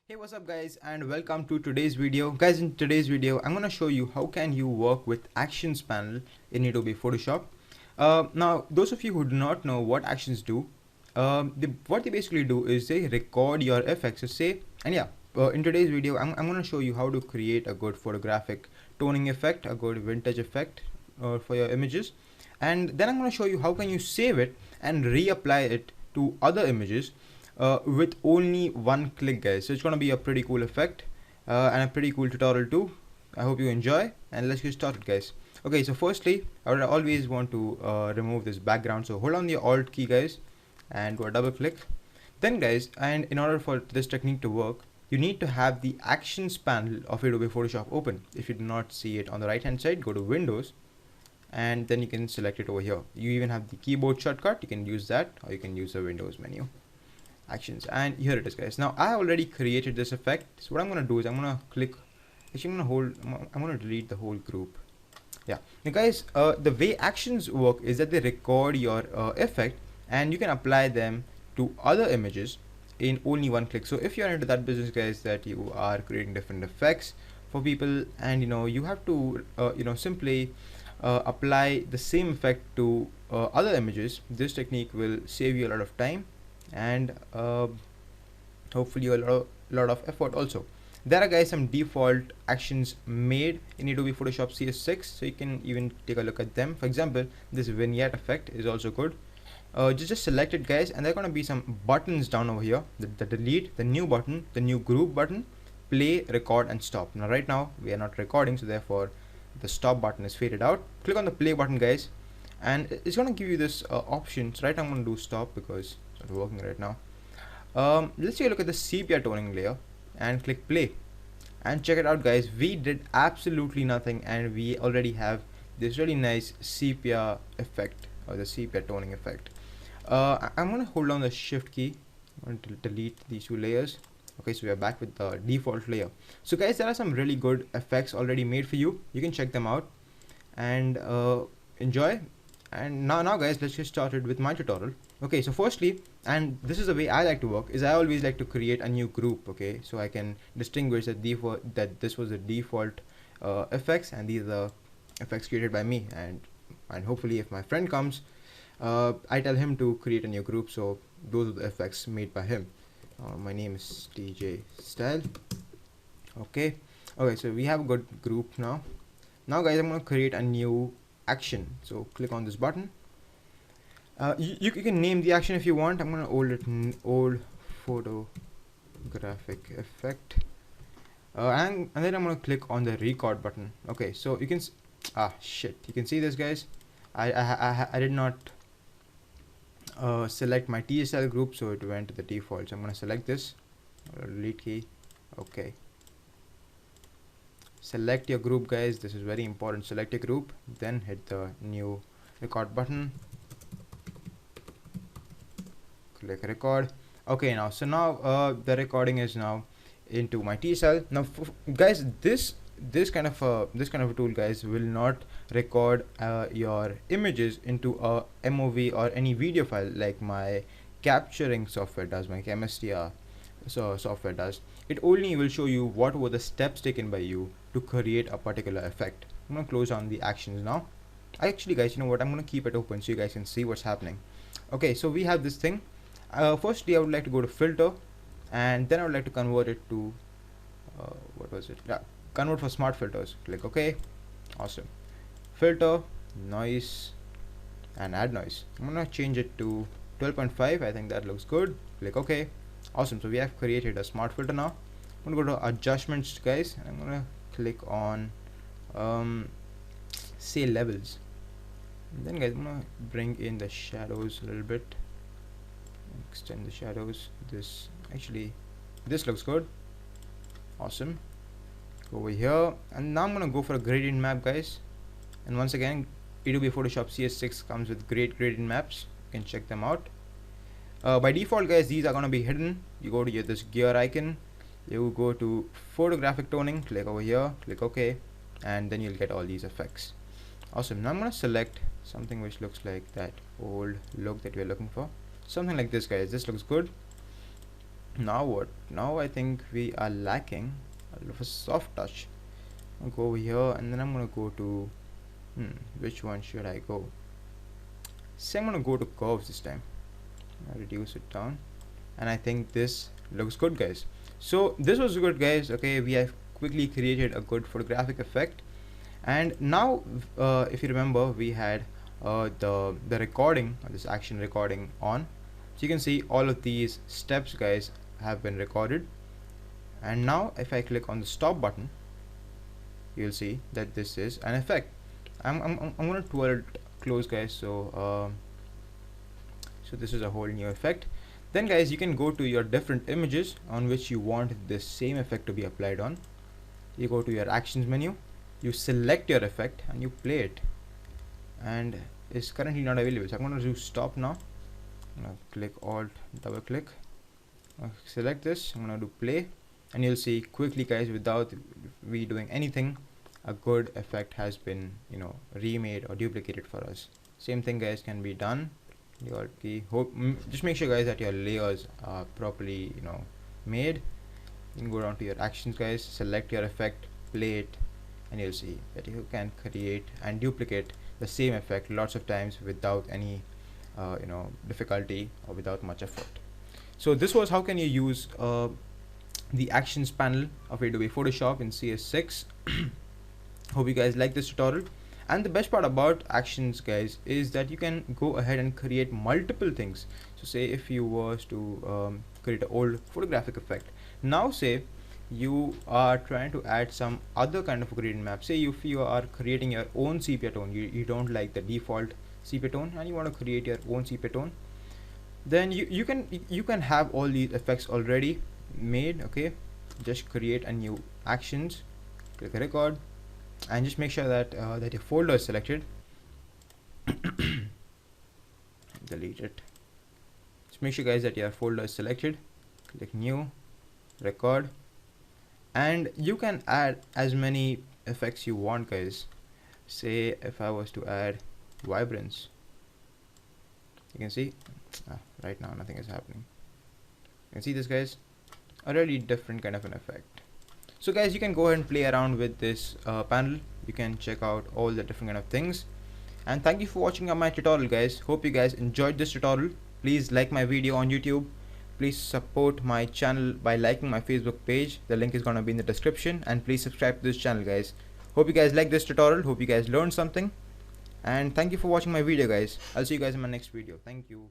Hey, what's up guys, and welcome to today's video. Guys, in today's video I'm going to show you how can you work with actions panel in Adobe Photoshop. Now those of you who do not know what actions do, what they basically do is they record your effects. So say, and yeah, in today's video I'm going to show you how to create a good photographic toning effect, a good vintage effect for your images, and then I'm going to show you how can you save it and reapply it to other images with only one click, guys. So it's gonna be a pretty cool effect and a pretty cool tutorial too. I hope you enjoy, and let's get started, guys. Okay, so firstly I would always want to remove this background, so hold on the alt key, guys, and do a double click. Then guys, and in order for this technique to work, you need to have the actions panel of Adobe Photoshop open. If you do not see it on the right hand side, go to Windows and then you can select it over here. You even have the keyboard shortcut, you can use that, or you can use the Windows menu. Actions, and here it is, guys. Now I already created this effect, so what I'm gonna do is I'm gonna click, actually I'm gonna delete the whole group. Yeah, now guys, the way actions work is that they record your effect and you can apply them to other images in only one click. So if you're into that business, guys, that you are creating different effects for people, and you have to simply apply the same effect to other images, this technique will save you a lot of time and hopefully a lot of effort also. There are, guys, some default actions made in Adobe Photoshop CS6, so you can even take a look at them. For example, this vignette effect is also good. Just select it, guys, and there are going to be some buttons down over here: the delete, the new button, the new group button, play, record, and stop. Now right now we are not recording, so therefore the stop button is faded out. Click on the play button, guys, and it's going to give you this option. So right now I'm going to do stop because it's not working right now. Let's take a look at the sepia toning layer and click play, and check it out, guys. We did absolutely nothing and we already have this really nice sepia effect, or the sepia toning effect. I'm going to hold down the shift key. I'm going to delete these two layers. Okay, so we are back with the default layer. So guys, there are some really good effects already made for you. You can check them out and enjoy. And now guys, let's get started with my tutorial. Okay, so firstly, and this is the way I like to work, is I always like to create a new group. Okay, so I can distinguish that this was the default effects, and these are effects created by me, and hopefully if my friend comes, I tell him to create a new group, so those are the effects made by him. My name is DJ Style. Okay, so we have a good group now. Now guys, I'm going to create a new action, so click on this button. You can name the action if you want. I'm gonna hold it old photographic effect, and then I'm gonna click on the record button. Okay, so you can you can see this, guys. I did not select my TSL group, so it went to the default. So I'm gonna select this, delete key. Okay, select your group, guys. This is very important. Select your group, then hit the new record button, click record. Okay, now the recording is now into my TSL. Now guys, this kind of a tool, guys, will not record your images into a MOV or any video file like my capturing software does, my MSTR software does. It only will show you what were the steps taken by you to create a particular effect. I'm gonna close down the actions now. Actually, guys, you know what, I'm gonna keep it open so you guys can see what's happening. Okay, so we have this thing. Firstly, I would like to go to filter, and then I would like to convert it to what was it? Yeah, convert for smart filters. Click OK. Awesome. Filter, noise, and add noise. I'm gonna change it to 12.5. I think that looks good. Click OK. Awesome. So we have created a smart filter now. I'm gonna go to adjustments, guys, and I'm gonna click on say levels. And then guys, I'm gonna bring in the shadows a little bit, extend the shadows. This looks good. Awesome. Go over here, and now I'm gonna go for a gradient map, guys. And once again, Adobe Photoshop CS6 comes with great gradient maps. You can check them out. By default, guys, these are gonna be hidden. You go to this gear icon, you go to photographic toning, click over here, click OK, and then you'll get all these effects. Awesome. Now I'm gonna select something which looks like that old look that we're looking for. Something like this, guys. This looks good. Now what? Now I think we are lacking a little of a soft touch. I'll go over here and then I'm gonna go to which one should I go? Say I'm gonna go to curves this time. I'll reduce it down, and I think this looks good, guys. So this was good, guys. Okay, we have quickly created a good photographic effect, and now if you remember, we had the recording, this action recording on, so you can see all of these steps, guys, have been recorded. And now if I click on the stop button, you'll see that this is an effect. I'm gonna twirl it close, guys, so so this is a whole new effect. Then, guys, you can go to your different images on which you want this same effect to be applied on. You go to your actions menu, you select your effect and you play it, and it's currently not available, so I'm going to do stop now. I'm going to click alt, double click, select this, I'm going to do play, and you'll see quickly, guys, without we doing anything, a good effect has been, you know, remade or duplicated for us. Same thing, guys, can be done. Your key, just make sure, guys, that your layers are properly, you know, made. You can go down to your actions, guys, select your effect, play it, and you'll see that you can create and duplicate the same effect lots of times without any you know, difficulty or without much effort. So this was how can you use the actions panel of Adobe Photoshop in CS6. Hope you guys like this tutorial. And the best part about actions, guys, is that you can go ahead and create multiple things. So say if you was to create an old photographic effect, now say you are trying to add some other kind of gradient map. Say if you are creating your own sepia tone, you don't like the default sepia tone and you want to create your own sepia tone, then you can have all these effects already made. Okay, just create a new actions, click record, and just make sure that that your folder is selected. Delete it. Just make sure, guys, that your folder is selected. Click new, record, and you can add as many effects you want, guys. Say if I was to add vibrance, you can see right now nothing is happening. You can see this, guys, a really different kind of an effect. So, guys, you can go ahead and play around with this panel. You can check out all the different kind of things. And thank you for watching my tutorial, guys. Hope you guys enjoyed this tutorial. Please like my video on YouTube. Please support my channel by liking my Facebook page. The link is gonna be in the description. And please subscribe to this channel, guys. Hope you guys like this tutorial. Hope you guys learned something. And thank you for watching my video, guys. I'll see you guys in my next video. Thank you.